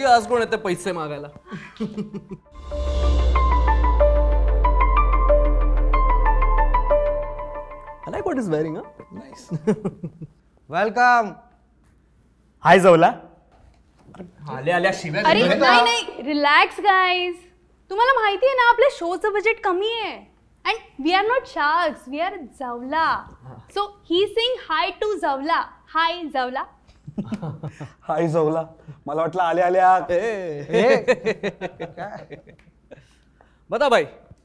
आज कोण येते पैसे मागायला. I like what he's wearing, huh? Nice. Welcome. Hi जवला. आल्या शिव्या. अरे नाही रिलॅक्स गाईज. तुम्हाला माहिती आहे ना आपल्या शोचं बजेट कमी आहे and we are not sharks, we are जवला. So he sing hi to जवला. हाय जवला. हाय जवला. मला वाटलं आल्या आल्या. बता भाई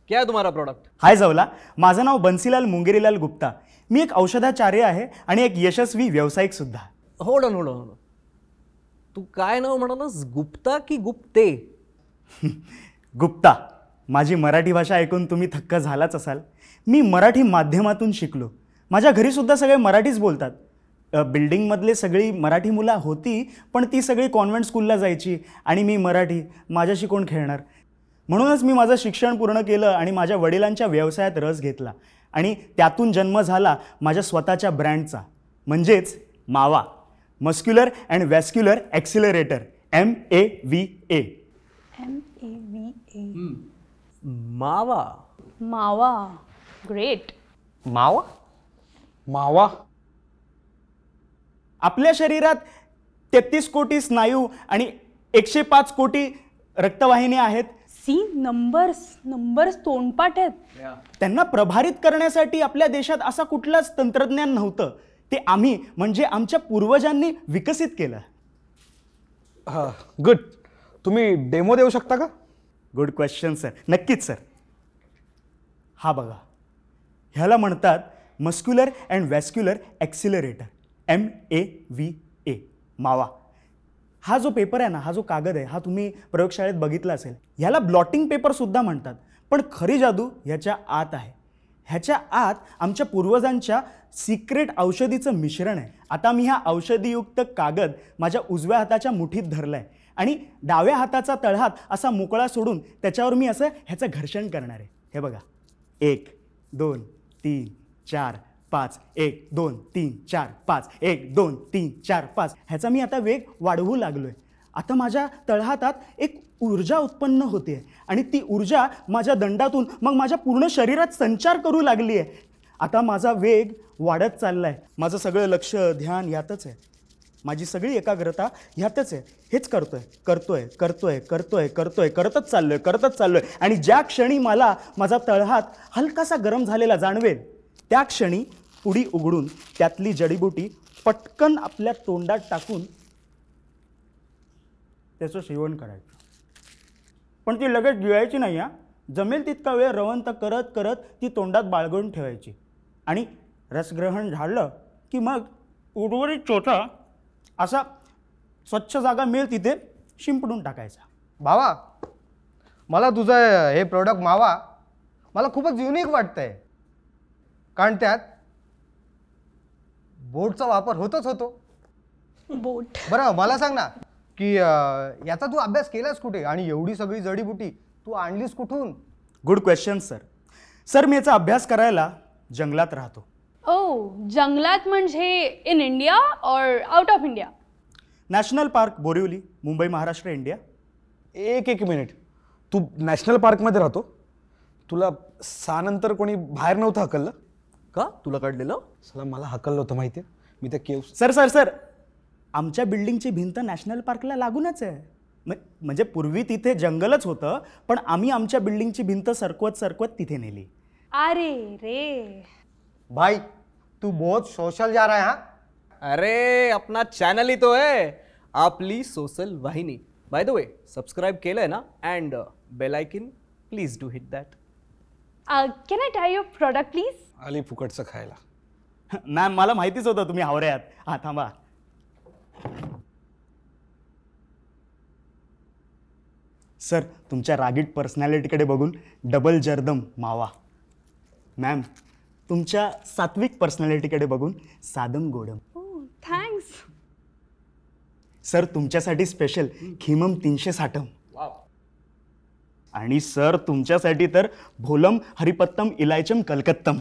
क्या है तुम्हारा प्रोडक्ट. हाय जवला, माझं नाव बन्सीलाल मुंगेरीलाल गुप्ता. मी एक औषधाचार्य आहे आणि एक यशस्वी व्यावसायिक सुद्धा. होड ऑन. तू काय नाव म्हणालास, गुप्ता की गुप्ते. गुप्ता. माझी मराठी भाषा ऐकून तुम्ही थक्क झालाच असाल. मी मराठी माध्यमातून शिकलो. माझ्या घरीसुद्धा सगळे मराठीच बोलतात. बिल्डिंगमधले सगळी मराठी मुलं होती, पण ती सगळी कॉन्व्हेंट स्कूलला जायची आणि मी मराठी. माझ्याशी कोण खेळणार. म्हणूनच मी माझं शिक्षण पूर्ण केलं आणि माझ्या वडिलांच्या व्यवसायात रस घेतला आणि त्यातून जन्म झाला माझ्या स्वतःच्या ब्रँडचा, म्हणजेच मावा, muscular and vascular accelerator, MAVA. MAVA. मावा. मावा. ग्रेट. मावा. मावा. आपल्या शरीरात 33 कोटी स्नायू आणि 105 कोटी रक्तवाहिन्या आहेत. सी नंबर्स तोंडपाठ आहेत. त्यांना प्रभारित करण्यासाठी आपल्या देशात असा कुठलाच तंत्रज्ञान नव्हतं. ते आम्ही म्हणजे आमच्या पूर्वजांनी विकसित केलं. हा गुड. तुम्ही डेमो देऊ शकता का. Good question sir. नक्कीच सर. हा बघा, ह्याला म्हणतात muscular and vascular accelerator, MAVA, मावा. हा जो पेपर आहे ना, हा जो कागद आहे, हा तुम्ही प्रयोगशाळेत बघितला असेल. ह्याला ब्लॉटिंग पेपरसुद्धा म्हणतात. पण खरी जादू ह्याच्या आत आहे. ह्याच्या आत आमच्या पूर्वजांच्या सिक्रेट औषधीचं मिश्रण आहे. आता मी हा औषधीयुक्त कागद माझ्या उजव्या हाताच्या मुठीत धरला आहे आणि डाव्या हाताचा तळहात असा मोकळा सोडून त्याच्यावर मी असं ह्याचं घर्षण करणार आहे. हे बघा, 1 2 3 4 5, 1 2 3 4 5, 1 2 3 4 5. ह्याचा मी आता वेग वाढवू लागलोय. आता माझ्या तळहातात एक ऊर्जा उत्पन्न होते आणि ती ऊर्जा माझ्या दंडातून मग माझ्या पूर्ण शरीरात संचार करू लागली आहे. आता माझा वेग वाढत चालला आहे. माझं सगळं लक्ष, ध्यान यातच आहे. माझी सगळी एकाग्रता ह्यातच आहे. हेच करतच चाललोय. आणि ज्या क्षणी मला माझा तळहात हलकासा गरम झालेला जाणवेल, त्या क्षणी पुडी उघडून त्यातली जडीबुटी पटकन आपल्या तोंडात टाकून त्याचं सेवन करायचं. पण ती लगेच गिळायची नाही. जमेल तितका वेळ रवंत करत करत ती तोंडात बाळगून ठेवायची आणि रसग्रहण झालं की मग उर्वरित चोथा असा स्वच्छ जागा मिळेल तिथे शिंपडून टाकायचा. भावा, मला तुझं हे प्रोडक्ट मावा मला खूपच युनिक वाटतंय. कारण त्यात बोटचा वापर होतो. बोट. बरं मला सांग ना की याचा तू अभ्यास केलास कुठे आणि एवढी सगळी जडीबुटी तू आणलीस कुठून. Good question sir. सर मी याचा अभ्यास करायला जंगलात राहतो. ओ, जंगलात म्हणजे इन इंडिया और out of India. National park Borivali, Mumbai, Maharashtra, India. एक मिनिट. तू नॅशनल पार्कमध्ये राहतो. तुला सानंतर कोणी बाहेर नव्हतं हकललं का. तुला काढलेलं. चला मला हकललं होतं माहिती आहे. मी त्या केव. सर आमच्या बिल्डिंगची भिंत नॅशनल पार्कला लागूनच आहे. म्हणजे पूर्वी तिथे जंगलच होतं, पण आम्ही आमच्या बिल्डिंगची भिंत सरकवत तिथे नेली. अरे रे भाई, तू बहुत सोशल जा रहा है. हाँ, अरे अपना चॅनल ही तो है, आपली सोशल वाहिनी. बाय द वे सबस्क्राईब केलंय ना, and bell icon please do hit that. Can I try your product please. आली फुकटचं खायला. मॅम मला माहितीच होतं तुम्ही हावरे आहात. हां थांबा. सर तुमच्या रागीट पर्सनॅलिटीकडे बघून डबल जर्दम मावा. मॅम तुमच्या सात्विक पर्सनॅलिटीकडे बघून सादम गोडम. थँक्स. सर तुमच्यासाठी स्पेशल खिमम 360. आणि सर तुमच्यासाठी तर भोलम हरिपत्तम इलायचम कलकत्तम.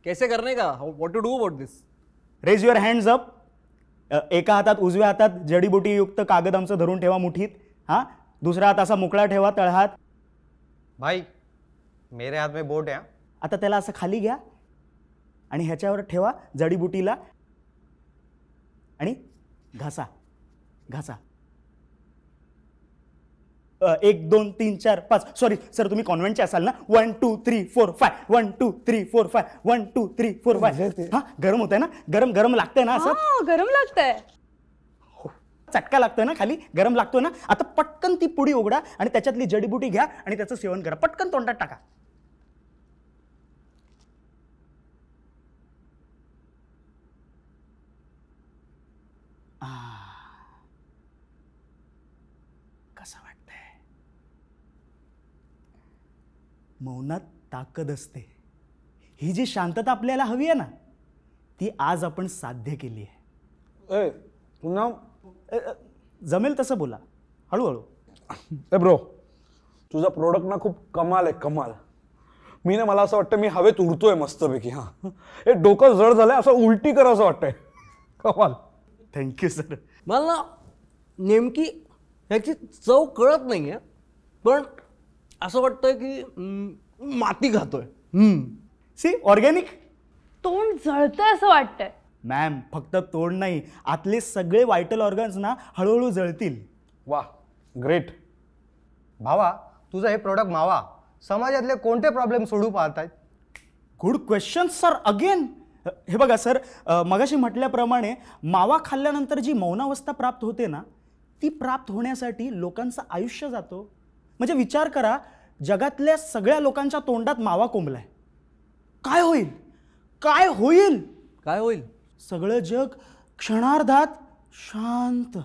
कैसे करने का? What to do about this? Raise your hands up. एका हातात उजव्या हातात जडीबुटीयुक्त कागद आमचं धरून ठेवा मुठीत. हां, दुसरा हात असा मोकळा ठेवा तळहात. भाई मेरे हाथ में बोट है हाँ? आता त्याला असं खाली घ्या आणि ह्याच्यावर ठेवा जडीबुटीला आणि घासा घासा. 1 2 3 4 5. सॉरी सर, तुम्ही कॉन्व्हेंटचे असाल ना. 1 2 3 4 5. 1 2 3 4 5. 1 2 3 4 5. हां, गरम होतंय ना, गरम गरम लागतंय ना असं. हा, गरम लागतंय. चटका लागतोय ना खाली, गरम लागतोय ना. आता पटकन ती पुडी उघडा आणि त्याच्यातली जडीबुटी घ्या आणि त्याचं सेवन करा. पटकन तोंडात टाका. कसं वाटतंय? मौनात ताकद असते. ही जी शांतता आपल्याला हवी आहे ना, ती आज आपण साध्य केली आहे. ए पुन्हा जमेल तसं बोला, हळूहळू. ए ब्रो, तुझा प्रोडक्ट ना खूप कमाल आहे, कमाल. मी ना, मला असं वाटतं मी हवेत उडतोय मस्तपैकी. हां, हे डोकं जड झालंय, असं उलटी कर असं वाटतंय. कमाल. Thank you sir. मला ना नेमकी ह्याची चव कळत नाही आहे, पण असं वाटतंय की माती खातोय. See, organic. तोंड जळतंय असं वाटतंय. मॅम, फक्त तोंड नाही, आतले सगळे व्हायटल ऑर्गन्स ना हळूहळू जळतील. वा, ग्रेट. भावा, तुझं हे प्रोडक्ट मावा समाजातले कोणते प्रॉब्लेम सोडू पाहतायत? Good question sir. अगेन, हे बघा सर, मगाशी म्हटल्याप्रमाणे मावा खाल्ल्यानंतर जी मौनावस्था प्राप्त होते ना, ती प्राप्त होण्यासाठी लोकांचं आयुष्य जातो. म्हणजे विचार करा, जगातल्या सगळ्या लोकांच्या तोंडात मावा कोंबलाय. काय होईल? काय होईल? काय होईल? सगळं जग क्षणार्धात शांत.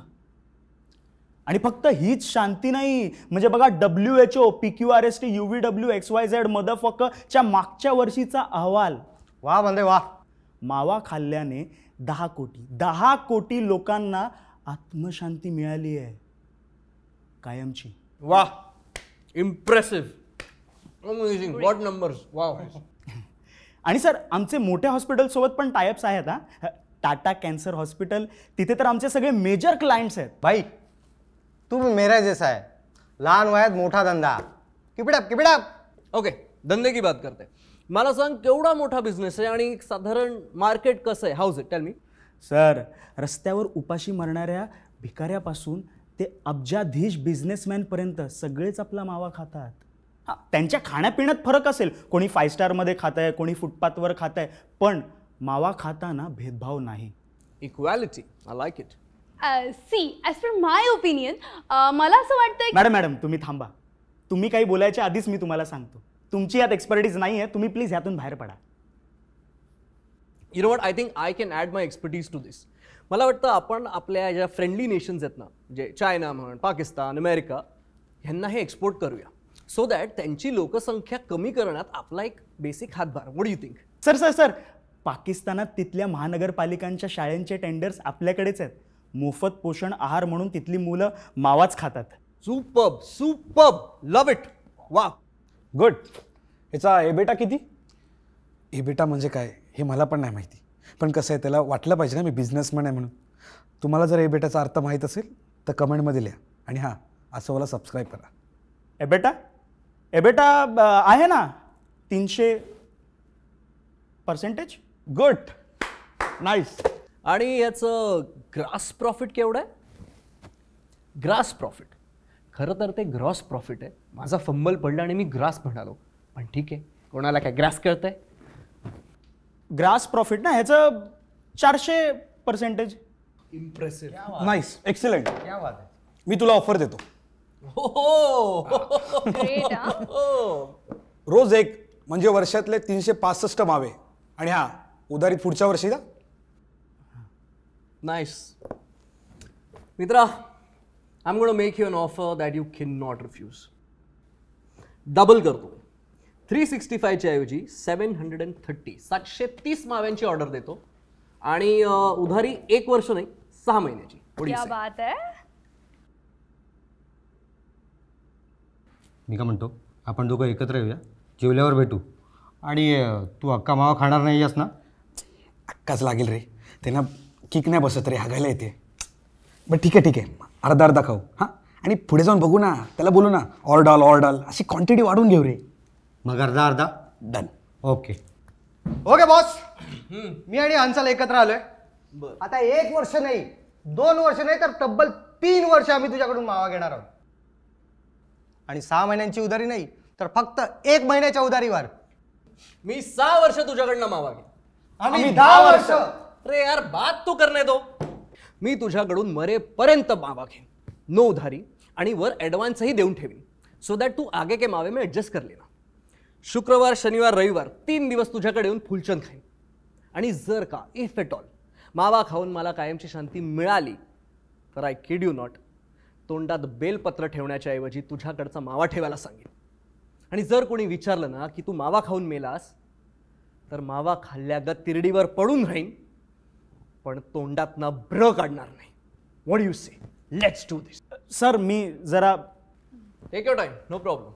आणि फक्त हीच शांती नाही, म्हणजे बघा WHO, PQRST, UVW, XYZ मदरफकच्या मागच्या वर्षीचा अहवाल. वाह बंदे वाह. मावा खाल्ल्याने 10 कोटी लोकांना आत्मशांती मिळाली आहे, कायमची. वाह, impressive, amazing, what numbers. Wow. आणि सर, आमचे मोठ्या हॉस्पिटलसोबत पण टायअप्स आहेत. हां, टाटा कॅन्सर हॉस्पिटल, तिथे तर आमचे सगळे मेजर क्लायंट्स आहेत. भाई तू भी मेरा जैसा है, लहान वयात मोठा धंदा. Keep it up, keep it up. Okay, धंदे की बात करते. मला सांग, केवढा मोठा बिझनेस आहे आणि साधारण मार्केट कसं आहे? House it? Tell me. Sir, रस्त्यावर उपाशी मरणाऱ्या भिकाऱ्यापासून ते अब्जाधीश बिझनेसमॅनपर्यंत सगळेच आपला मावा खातात. हां, त्यांच्या खाण्यापिण्यात फरक असेल, कोणी 5 स्टारमध्ये खात आहे, कोणी फुटपाथवर खात आहे, पण मावा खाताना भेदभाव नाही. Equality, I like it. See, as per my opinion, मला असं वाटतंय की मॅडम तुम्ही थांबा. तुम्ही काही बोलायच्या आधीच मी तुम्हाला सांगतो, तुमची यात एक्सपर्टीज नाही आहे. तुम्ही प्लीज ह्यातून बाहेर पडा. You know what, I think I can add my expertise to this. मला वाटतं आपण आपल्या ज्या फ्रेंडली नेशन्स आहेत ना, म्हणजे चायना म्हण, पाकिस्तान, अमेरिका, ह्यांना हे एक्सपोर्ट करूया, सो दॅट त्यांची लोकसंख्या कमी करण्यात आपला एक बेसिक हातभार. What do you think? Sir sir sir, पाकिस्तानात तिथल्या महानगरपालिकांच्या शाळांचे टेंडर्स आपल्याकडेच आहेत. मोफत पोषण आहार म्हणून तिथली मुलं मावाच खातात. Superb, superb, love it. वा, गुड. ह्याचा एबेटा किती? एबेटा म्हणजे काय हे मला पण नाही माहिती, पण कसं आहे, त्याला वाटलं पाहिजे ना मी बिझनेसमॅन आहे म्हणून. तुम्हाला जर एबेटाचा अर्थ माहीत असेल तर कमेंटमध्ये लिहा. आणि हां, असं मला सबस्क्राईब करा. एबेटा एबेटा आहे ना 300%. Good, nice. आणि याचं ग्रास प्रॉफिट केवढं आहे? ग्रास प्रॉफिट, खरं तर ते ग्रॉस प्रॉफिट आहे. माझा फंबल पडला आणि मी ग्रास म्हणालो, पण ठीक आहे, कोणाला काय ग्रास कळतंय? ग्रास प्रॉफिट ना, ह्याचं 400%. इम्प्रेसिव्ह. Nice, excellent. क्या बात है. मी तुला ऑफर देतो. ग्रेट. रोज एक, म्हणजे वर्षातले 365 मावे. आणि हां, उधारीत पुढच्या वर्षी का? नाईस. मित्रा, I am gonna make you an offer that you can not refuse. Double करतो. 365च्या ऐवजी 730, 730 माव्यांची ऑर्डर देतो आणि उधारी 1 वर्ष नाही, 6 महिन्याची. क्या बात आहे. मी का म्हणतो, आपण दोघं एकत्र येऊया, जेवल्यावर भेटू. आणि तू अक्का मावा खाणार नाही आहेस ना? अक्काच लागेल रे, ते ना किक नाही बसत रे, हागायला येते. बट ठीक आहे, अर्धा अर्धा खाऊ हां. आणि पुढे जाऊन बघू ना, त्याला बोलू ना ऑर्डर अशी क्वांटिटी वाढवून घेऊ रे. मग अर्धा डन. Okay boss. मी आणि हंसल एकत्र आलोय. बरं. आता 1 वर्ष नाही, 2 वर्ष नाही, तर तब्बल 3 वर्ष आम्ही तुझ्याकडून मावा घेणार आहोत. आणि 6 महिन्यांची उधारी नाही, तर फक्त 1 महिन्याच्या उधारीवर. मी 6 वर्ष तुझ्याकडनं मावा घे. आम्ही 10 वर्ष. अरे यार बात तो करने दो. मी तुझ्याकडून मरेपर्यंत मावा घेईन, नो उधारी, आणि वर ॲडव्हान्सही देऊन ठेवीन, सो दॅट तू आगे के मावे में ॲडजस्ट कर लेना. शुक्रवार, शनिवार, रविवार 3 दिवस तुझ्याकडे येऊन फुलचंद खाईन. आणि जर का इफ एट ऑल मावा खाऊन मला कायमची शांती मिळाली तर आय किड यू नॉट, तोंडात बेलपत्र ठेवण्याच्या ऐवजी तुझ्याकडचा मावा ठेवायला सांगेन. आणि जर कोणी विचारलं ना की तू मावा खाऊन मेलास, तर मावा खाल्ल्यागत तिरडीवर पडून राहीन, पण तोंडातनं ब्र काढणार नाही. What you say? Let's do this. Sir मी जरा take your time, no problem.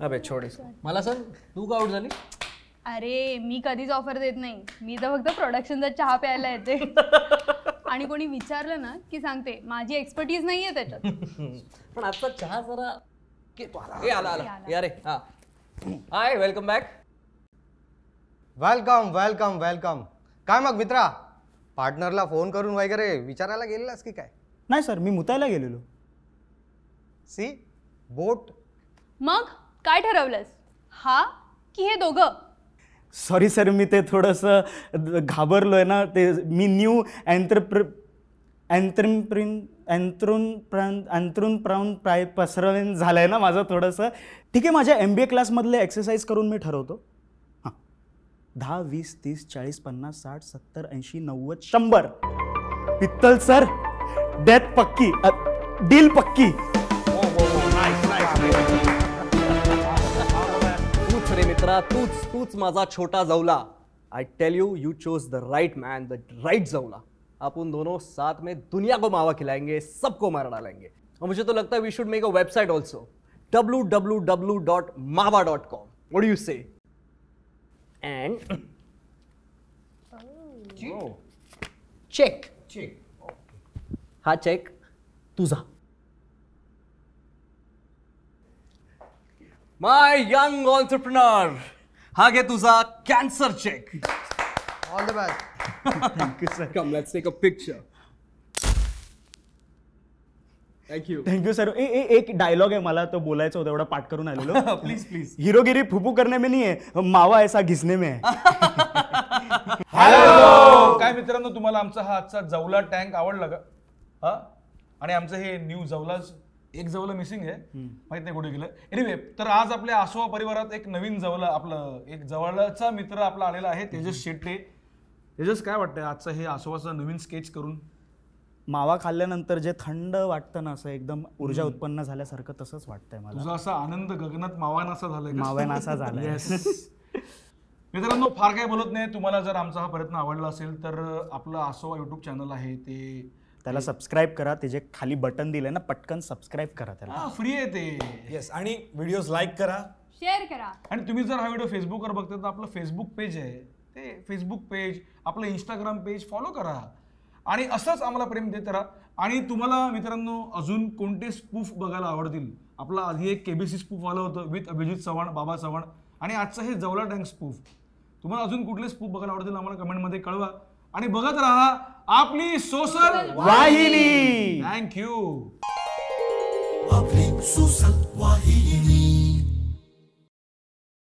अबे छोड इसको. मला सांग, तू का आउट झाली? अरे मी कधीच ऑफर देत नाही, मी तर फक्त प्रोडक्शनचा चहा प्यायला येते. आणि कोणी विचारलं ना की सांगते माझी एक्सपर्टीज नाहीये त्याच्यात. पण आजचा चहा जरा आला या रे. हा हाय, वेलकम बॅक. वेलकम. काय मग मित्रा, पार्टनरला फोन करून वगैरे विचारायला गेलेलास की काय? नाही सर, मी मुतायला गेलेलो. सी बोट. मग काय ठरवलंस, हा की हे दोघं? सॉरी सर, मी ते थोडंसं घाबरलोय ना, ते मी न्यू अंतरून प्राऊन पसरवेन झालंय ना माझं थोडंसं. ठीक आहे, माझ्या MBA क्लासमधले एक्सरसाइज करून मी ठरवतो. हां, 10, 20, 30, 40, 50, 60, 70, 80, 90, 100. पित्तल सर, डेथ पक्की, डील पक्की. तूच रे मित्रा, तूच माझा छोटा जवला. I tell you, you choose the right man, the right जवला. अपन दोनों साथ में दुनिया को मावा खिलाएंगे, सबको मार डालेंगे. और मुझे तो लगता है we should make a website also, www.mawa.com. What do you say? And check. हा चेक तुझा. माय यंग ऑन्टरप्रिनर, हा घे तुझा cancer cheque. All the best. Thank you sir. Come, let's take a picture. Thank you. Thank you sir. एक dialogue आहे, मला तो बोलायचा होता, एवढा पाठ करून आलेलो. प्लीज. हीरोगिरी फुफू करने में नहीं है, मावा ऐसा घिसने में है. हॅलो काय मित्रांनो, तुम्हाला आमचा हा आजचा जवला टँक आवडला का? हा, आणि आमचं हे न्यू जवलाच एक जवलं मिसिंग आहे, माहित नाही कुठे गेलं. एनिवे, तर आज आपल्या आसोवा परिवारात एक नवीन जवला, आपलं एक जवळचा मित्र आपला आलेला आहे, तेजस शेट्टे. तेजस, काय वाटतंय आजचं हे आसोवाचं नवीन स्केच करून? मावा खाल्ल्यानंतर जे थंड वाटतं ना, असं एकदम ऊर्जा उत्पन्न झाल्यासारखं तसंच वाटतंय मला. तुझा असा आनंद गगनात मावानासा झालाय का? माव्यानासा झालाय. मित्रांनो, फार काय बोलत नाही. तुम्हाला जर आमचा हा प्रयत्न आवडला असेल तर आपलं आसोवा युट्यूब चॅनल आहे, ते त्याला सबस्क्राईब करा. ते जे खाली बटन दिलंय ना, पटकन सबस्क्राईब करा त्याला. फ्री आहे ते. येस, आणि व्हिडिओज लाईक करा, शेअर करा. आणि तुम्ही जर हा व्हिडिओ फेसबुकवर बघता तर आपलं फेसबुक पेज आहे, ते फेसबुक पेज, आपलं इंस्टाग्राम पेज फॉलो करा, आणि असंच आम्हाला प्रेम देत राहा. आणि तुम्हाला मित्रांनो अजून कोणते स्पूफ बघायला आवडतील? आपला आधी एक KBC स्पूफ आलं होतं विथ अभिजित चव्हाण, बाबा चव्हाण, आणि आजचं हे जवला टँक स्पूफ. तुम्हाला अजून कुठले स्पूफ बघायला आवडतील आम्हाला कमेंटमध्ये कळवा, आणि बघत राहा आपली सोशल वाहिनी. थँक्यू. आपली सोशल वाहिनी.